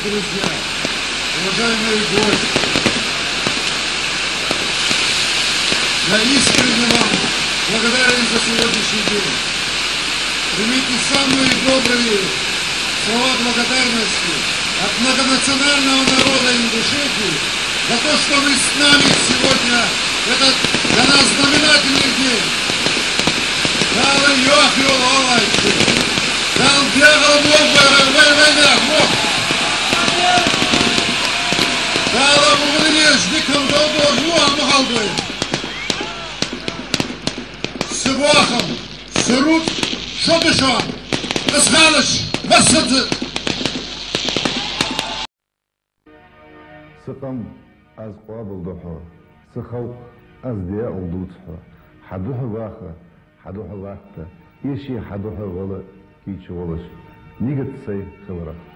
Друзья, уважаемые гости, я искренне вам благодарен за сегодняшний день. Примите самые добрые слова благодарности от многонационального народа Ингушетии за то, что вы с нами сегодня, этот для нас знаменательный день. Дал Йохю Лолайчу, дал Бегал Мог, дал Мугнежникам Долбогу Амгалбы, Сывахам, Сырут, Шотышам, Асхалыш, Васадзы. سقم از قابل ضحى سخو از دياء ضوطها حدوها واخا حدوها واختا يشي حدوها ولا كيش ولش نيجت سي خبرك